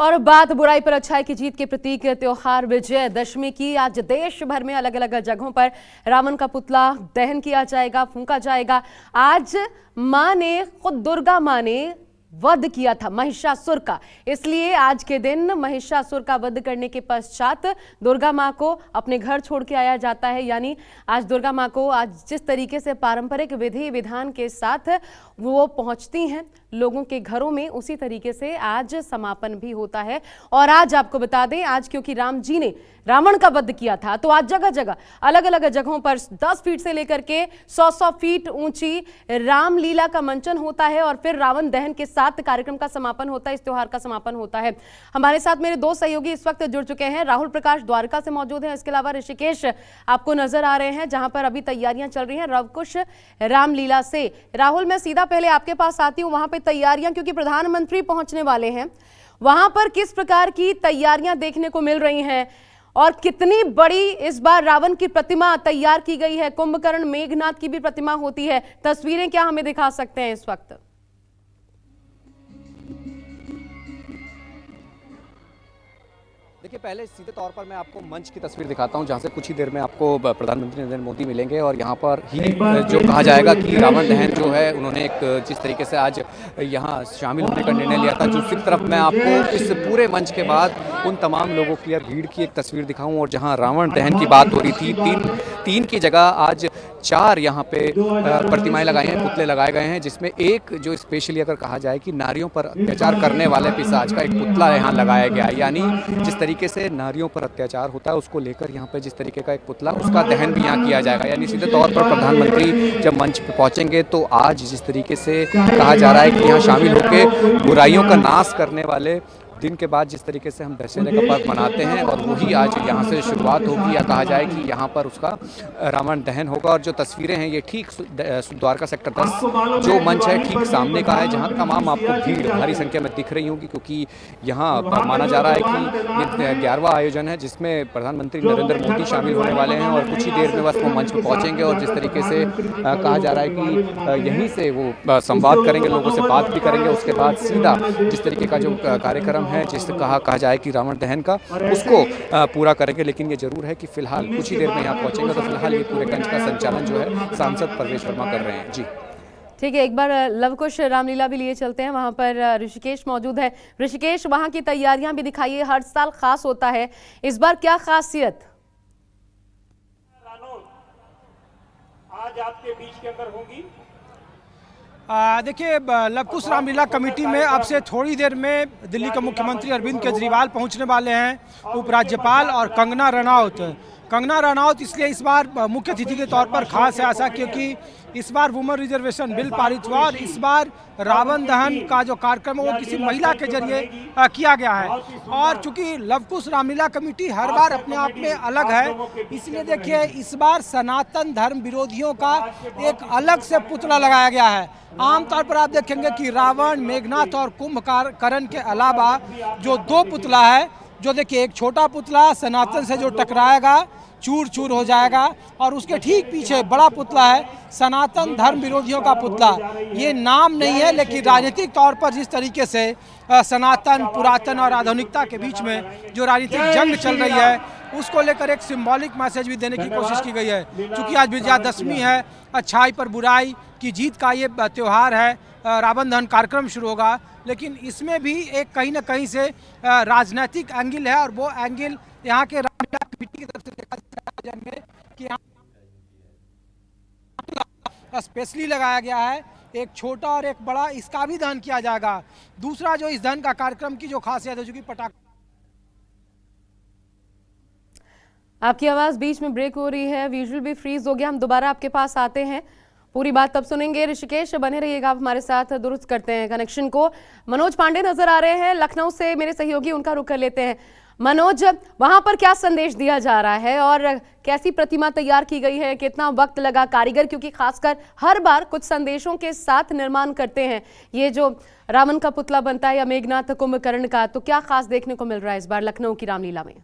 और बात बुराई पर अच्छाई की जीत के प्रतीक त्योहार विजयदशमी की। आज देश भर में अलग अलग जगहों पर रावण का पुतला दहन किया जाएगा, फूंका जाएगा। आज मां ने, खुद दुर्गा मां ने वध किया था महिषासुर का, इसलिए आज के दिन महिषासुर का वध करने के पश्चात दुर्गा मां को अपने घर छोड़ के आया जाता है। यानी आज दुर्गा मां को आज जिस तरीके से पारंपरिक विधि विधान के साथ वो पहुंचती हैं लोगों के घरों में, उसी तरीके से आज समापन भी होता है। और आज आपको बता दें, आज क्योंकि राम जी ने रावण का वध किया था, तो आज जगह जगह अलग अलग जगहों पर 10 फीट से लेकर के 100 फीट ऊंची रामलीला का मंचन होता है और फिर रावण दहन के साथ कार्यक्रम का समापन होता है, इस त्योहार का समापन होता है। हमारे साथ मेरे दो सहयोगी इस वक्त जुड़ चुके हैं। राहुल प्रकाश द्वारका से मौजूद हैं, इसके अलावा ऋषिकेश आपको नजर आ रहे हैं जहां पर अभी तैयारियां चल रही हैं रवकुश रामलीला से। राहुल, मैं सीधा पहले आपके पास आती हूं, वहां पर तैयारियां, क्योंकि प्रधानमंत्री पहुंचने वाले हैं, वहां पर किस प्रकार की तैयारियां देखने को मिल रही हैं और कितनी बड़ी इस बार रावण की प्रतिमा तैयार की गई है? कुंभकर्ण मेघनाथ की भी प्रतिमा होती है, तस्वीरें क्या हमें दिखा सकते हैं इस वक्त? देखिए, पहले सीधे तौर पर मैं आपको मंच की तस्वीर दिखाता हूं, जहां से कुछ ही देर में आपको प्रधानमंत्री नरेंद्र मोदी मिलेंगे और यहां पर ही जो कहा जाएगा कि रावण दहन जो है, उन्होंने एक जिस तरीके से आज यहां शामिल होने का निर्णय लिया था। दूसरी तरफ मैं आपको इस पूरे मंच के बाद उन तमाम लोगों की भीड़ की एक तस्वीर दिखाऊं, और जहाँ रावण दहन की बात हो रही थी, तीन की जगह आज 4 यहाँ पे प्रतिमाएं लगाई हैं, पुतले लगाए गए हैं, जिसमें एक जो स्पेशली अगर कहा जाए कि नारियों पर अत्याचार करने वाले पिशाच का एक पुतला यहाँ लगाया गया है। यानी जिस तरीके से नारियों पर अत्याचार होता है उसको लेकर यहाँ पे जिस तरीके का एक पुतला, उसका दहन भी यहाँ किया जाएगा। यानी सीधे तौर पर प्रधानमंत्री जब मंच पे पहुंचेंगे तो आज जिस तरीके से कहा जा रहा है कि यहाँ शामिल होकर बुराइयों का नाश करने वाले दिन के बाद जिस तरीके से हम दशहरे का पर्व मनाते हैं, और वही आज यहाँ से शुरुआत होगी, या कहा जाए कि यहाँ पर उसका रावण दहन होगा। और जो तस्वीरें हैं ये ठीक द्वारका सेक्टर 10 जो मंच है ठीक सामने का है, जहाँ तमाम आपको भीड़ भारी संख्या में दिख रही होगी, क्योंकि यहाँ माना जा रहा है कि ये 11वां आयोजन है जिसमें प्रधानमंत्री नरेंद्र मोदी शामिल होने वाले हैं और कुछ ही देर में बस वो मंच पर पहुँचेंगे। और जिस तरीके से कहा जा रहा है कि यहीं से वो संवाद करेंगे, लोगों से बात भी करेंगे, उसके बाद सीधा जिस तरीके का जो कार्यक्रम है, जिससे कहा जाए कि रावण दहन का, उसको पूरा करेंगे। लेकिन ये जरूर है कि फिलहाल कुछ ही देर में यहाँ पहुंचेंगे, तो फिलहाल ये पूरे गंज का संचालन जो है सांसद परवेश वर्मा कर रहे हैं। जी ठीक है, एक बार लवकुश रामलीला भी लिए चलते हैं, वहां पर ऋषिकेश मौजूद है। ऋषिकेश, वहां की तैयारियां भी दिखाइए, हर साल खास होता है, इस बार क्या खासियत? आज आपके बीच के अंदर होगी। देखिए, लवकुश रामलीला कमेटी में अब से थोड़ी देर में दिल्ली के मुख्यमंत्री अरविंद केजरीवाल पहुंचने वाले हैं, उपराज्यपाल और कंगना रनौत इसलिए इस बार मुख्य अतिथि के तौर पर खास है ऐसा, क्योंकि इस बार वुमेन रिजर्वेशन बिल पारित हुआ और इस बार रावण दहन का जो कार्यक्रम है वो किसी महिला के जरिए किया गया है। और चूंकि लवकुश रामलीला कमेटी हर बार अपने आप में अलग है, इसलिए देखिए इस बार सनातन धर्म विरोधियों का एक अलग से पुतला लगाया गया है। आमतौर पर आप देखेंगे कि रावण, मेघनाथ और कुंभकर्ण के अलावा जो 2 पुतला है, जो देखिए एक छोटा पुतला सनातन से जो टकराएगा चूर चूर हो जाएगा, और उसके ठीक पीछे बड़ा पुतला है सनातन धर्म विरोधियों का पुतला। ये नाम नहीं है, लेकिन राजनीतिक तौर पर जिस तरीके से सनातन, पुरातन और आधुनिकता के बीच में जो राजनीतिक जंग चल रही है, उसको लेकर एक सिंबॉलिक मैसेज भी देने की कोशिश की गई है। क्योंकि आज विजयादशमी है, अच्छाई पर बुराई की जीत का ये त्यौहार है, रावण दहन कार्यक्रम शुरू होगा, लेकिन इसमें भी एक कहीं ना कहीं से राजनीतिक एंगल है, और वो एंगल यहाँ के रामलीला कमेटी की तरफ से देखा जा रहा है कि यहाँ स्पेशली लगाया गया है, एक छोटा और एक बड़ा, इसका भी दहन किया जाएगा। दूसरा जो इस दहन का कार्यक्रम की जो खासियत है, जो कि पटाखा। आपकी आवाज बीच में ब्रेक हो रही है, विजुअल भी फ्रीज हो गया, हम दोबारा आपके पास आते हैं, पूरी बात तब सुनेंगे। ऋषिकेश बने रहिएगा, आप हमारे साथ, दुरुस्त करते हैं कनेक्शन को। मनोज पांडे नजर आ रहे हैं लखनऊ से, मेरे सहयोगी, उनका रुख कर लेते हैं। मनोज, वहां पर क्या संदेश दिया जा रहा है और कैसी प्रतिमा तैयार की गई है? कितना वक्त लगा कारीगर, क्योंकि खासकर हर बार कुछ संदेशों के साथ निर्माण करते हैं ये जो रावण का पुतला बनता है या मेघनाथ कुंभकर्ण का, तो क्या खास देखने को मिल रहा है इस बार लखनऊ की रामलीला में?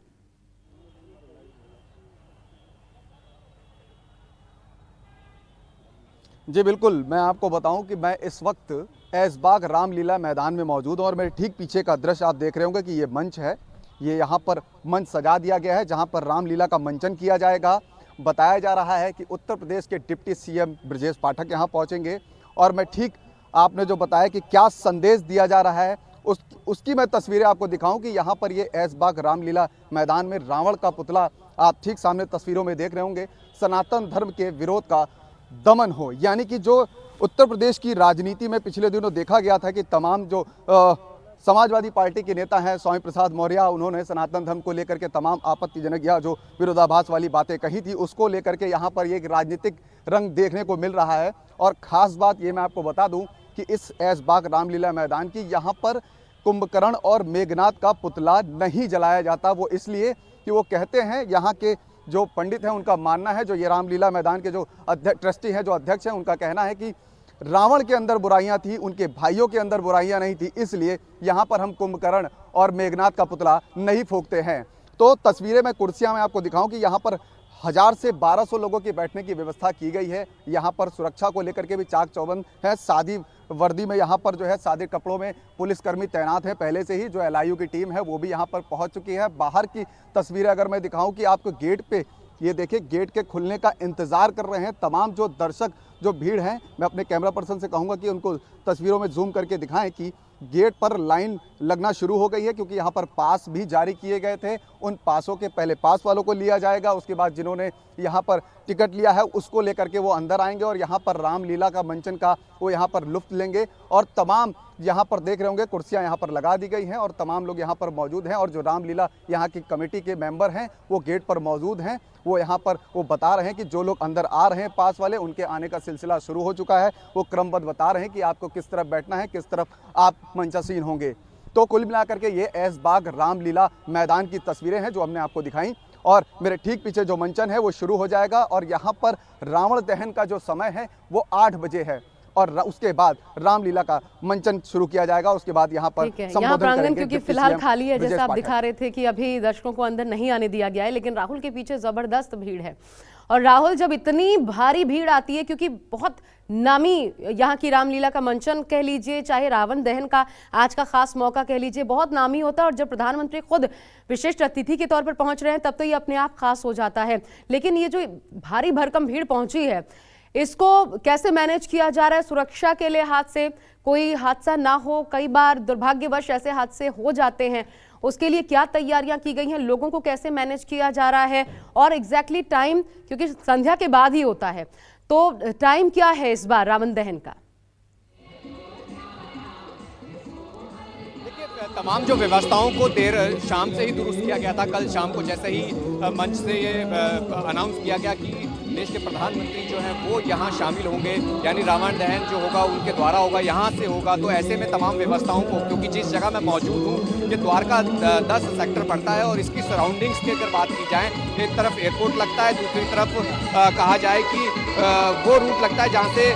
जी बिल्कुल, मैं आपको बताऊं कि मैं इस वक्त ऐशबाग रामलीला मैदान में मौजूद हूं और मेरे ठीक पीछे का दृश्य आप देख रहे होंगे कि ये मंच है। ये यहाँ पर मंच सजा दिया गया है जहाँ पर रामलीला का मंचन किया जाएगा। बताया जा रहा है कि उत्तर प्रदेश के डिप्टी सीएम ब्रजेश पाठक यहाँ पहुँचेंगे और मैं ठीक आपने जो बताया कि क्या संदेश दिया जा रहा है उसकी मैं तस्वीरें आपको दिखाऊं कि यहाँ पर ये ऐशबाग रामलीला मैदान में रावण का पुतला आप ठीक सामने तस्वीरों में देख रहे होंगे। सनातन धर्म के विरोध का दमन हो, यानी कि जो उत्तर प्रदेश की राजनीति में पिछले दिनों देखा गया था कि तमाम जो समाजवादी पार्टी के नेता हैं स्वामी प्रसाद मौर्य, उन्होंने सनातन धर्म को लेकर के तमाम आपत्तिजनक या जो विरोधाभास वाली बातें कही थी उसको लेकर के यहाँ पर एक राजनीतिक रंग देखने को मिल रहा है। और ख़ास बात ये मैं आपको बता दूं कि इस ऐशबाग रामलीला मैदान की यहाँ पर कुंभकर्ण और मेघनाथ का पुतला नहीं जलाया जाता। वो इसलिए कि वो कहते हैं, यहाँ के जो पंडित हैं उनका मानना है, जो ये रामलीला मैदान के जो ट्रस्टी हैं, जो अध्यक्ष हैं, उनका कहना है कि रावण के अंदर बुराइयां थी, उनके भाइयों के अंदर बुराइयां नहीं थी, इसलिए यहाँ पर हम कुंभकर्ण और मेघनाथ का पुतला नहीं फूंकते हैं। तो तस्वीरें मैं कुर्सियां मैं आपको दिखाऊं कि यहाँ पर 1000 से 1200 लोगों की बैठने की व्यवस्था की गई है। यहाँ पर सुरक्षा को लेकर के भी चाक चौबंद है। सादी वर्दी में यहाँ पर जो है सादे कपड़ों में पुलिसकर्मी तैनात है पहले से ही। जो LIU की टीम है वो भी यहाँ पर पहुँच चुकी है। बाहर की तस्वीरें अगर मैं दिखाऊं कि आपको गेट पे ये देखिए, गेट के खुलने का इंतज़ार कर रहे हैं तमाम जो दर्शक, जो भीड़ है। मैं अपने कैमरा पर्सन से कहूँगा कि उनको तस्वीरों में जूम करके दिखाएं कि गेट पर लाइन लगना शुरू हो गई है, क्योंकि यहाँ पर पास भी जारी किए गए थे। उन पासों के पहले पास वालों को लिया जाएगा, उसके बाद जिन्होंने यहाँ पर टिकट लिया है उसको लेकर के वो अंदर आएंगे और यहाँ पर रामलीला का मंचन का वो यहाँ पर लुत्फ लेंगे। और तमाम यहाँ पर देख रहे होंगे कुर्सियाँ यहाँ पर लगा दी गई हैं और तमाम लोग यहाँ पर मौजूद हैं। और जो रामलीला यहाँ की कमेटी के मेंबर हैं वो गेट पर मौजूद हैं। वो यहाँ पर वो बता रहे हैं कि जो लोग अंदर आ रहे हैं पास वाले, उनके आने का सिलसिला शुरू हो चुका है। वो क्रमबद्ध बता रहे हैं कि आपको किस तरफ बैठना है, किस तरफ आप मंचासीन होंगे। तो कुल मिलाकर के ये ऐशबाग रामलीला मैदान की तस्वीरें हैं जो हमने आपको दिखाई। और मेरे ठीक पीछे जो मंचन है वो शुरू हो जाएगा और यहाँ पर रावण दहन का जो समय है वो 8 बजे है और उसके बाद रामलीला का मंचन शुरू किया जाएगा। उसके बाद यहाँ पर यहाँ प्रांगण क्योंकि फिलहाल खाली है, जैसे आप दिखा रहे थे कि अभी दर्शकों को अंदर नहीं आने दिया गया है, लेकिन राहुल के पीछे जबरदस्त भीड़ है। और राहुल, जब इतनी भारी भीड़ आती है, क्योंकि बहुत नामी यहाँ की रामलीला का मंचन कह लीजिए, चाहे रावण दहन का आज का खास मौका कह लीजिए, बहुत नामी होता है। और जब प्रधानमंत्री खुद विशिष्ट अतिथि के तौर पर पहुंच रहे हैं तब तो ये अपने आप खास हो जाता है। लेकिन ये जो भारी भरकम भीड़ पहुंची है, इसको कैसे मैनेज किया जा रहा है सुरक्षा के लिहाज से, कोई हादसा ना हो? कई बार दुर्भाग्यवश ऐसे हादसे हो जाते हैं, उसके लिए क्या तैयारियां की गई हैं? लोगों को कैसे मैनेज किया जा रहा है? और एग्जैक्टली टाइम, क्योंकि संध्या के बाद ही होता है, तो टाइम क्या है इस बार रावण दहन का? तमाम जो व्यवस्थाओं को देर शाम से ही दुरुस्त किया गया था। कल शाम को जैसे ही मंच से ये अनाउंस किया गया कि देश के प्रधानमंत्री जो हैं वो यहाँ शामिल होंगे, यानी रावण दहन जो होगा उनके द्वारा होगा, यहाँ से होगा, तो ऐसे में तमाम व्यवस्थाओं को, क्योंकि जिस जगह मैं मौजूद हूँ ये द्वारका 10 सेक्टर पड़ता है और इसकी सराउंडिंग्स की अगर बात की जाए, एक तरफ एयरपोर्ट लगता है, दूसरी तरफ कहा जाए कि वो रूट लगता है जहाँ से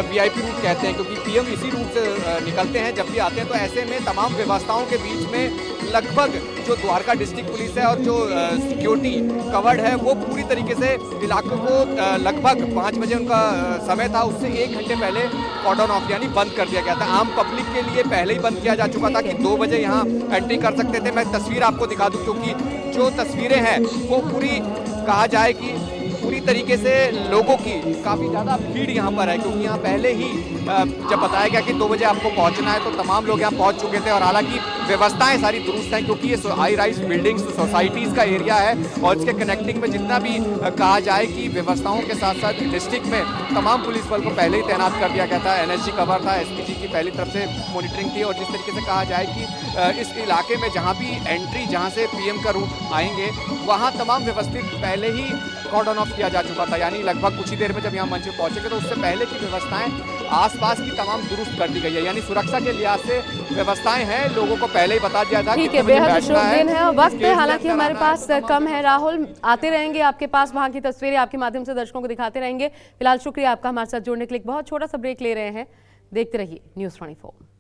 VIP रूट कहते हैं, क्योंकि PM इसी रूट से निकलते हैं जब भी आते हैं। तो ऐसे में तमाम व्यवस्थाओं के बीच में लगभग जो द्वारका डिस्ट्रिक्ट पुलिस है और जो सिक्योरिटी कवर्ड है वो पूरी तरीके से इलाकों को लगभग 5 बजे उनका समय था, उससे 1 घंटे पहले कॉर्डन ऑफ यानी बंद कर दिया गया था। आम पब्लिक के लिए पहले ही बंद किया जा चुका था कि 2 बजे यहाँ एंट्री कर सकते थे। मैं तस्वीर आपको दिखा दूं, क्योंकि जो तस्वीरें हैं वो पूरी कहा जाए कि पूरी तरीके से लोगों की काफ़ी ज़्यादा भीड़ यहाँ पर है, क्योंकि यहाँ पहले ही जब बताया गया कि 2 बजे आपको पहुँचना है तो तमाम लोग यहाँ पहुँच चुके थे। और हालांकि व्यवस्थाएं सारी दुरुस्त हैं, क्योंकि ये हाई राइज बिल्डिंग्स सोसाइटीज़ का एरिया है और इसके कनेक्टिंग में जितना भी कहा जाए कि व्यवस्थाओं के साथ साथ डिस्ट्रिक्ट में तमाम पुलिस बल को पहले ही तैनात कर दिया गया था। NSG कवर था, SPG की पहली तरफ से मॉनिटरिंग थी। और जिस तरीके से कहा जाए कि इस इलाके में जहाँ भी एंट्री, जहाँ से PM का रूट आएंगे, वहाँ तमाम व्यवस्थित पहले ही कॉर्डन ऑफ किया जा चुका था। यानी लगभग कुछ ही देर में जब यहाँ मंच में पहुंचेंगे तो उससे पहले की व्यवस्थाएं आसपास की तमाम दुरुस्त कर दी गई है, यानी सुरक्षा के लिहाज से व्यवस्थाएं हैं। लोगों को पहले ही बता दिया था। ठीक है, बेहद शुभ दिन है और वक्त हालांकि हमारे पास कम है। राहुल, आते रहेंगे आपके पास, वहां की तस्वीरें आपके माध्यम से दर्शकों को दिखाते रहेंगे। फिलहाल शुक्रिया आपका हमारे साथ जुड़ने के लिए। बहुत छोटा सा ब्रेक ले रहे हैं, देखते रहिए News 24।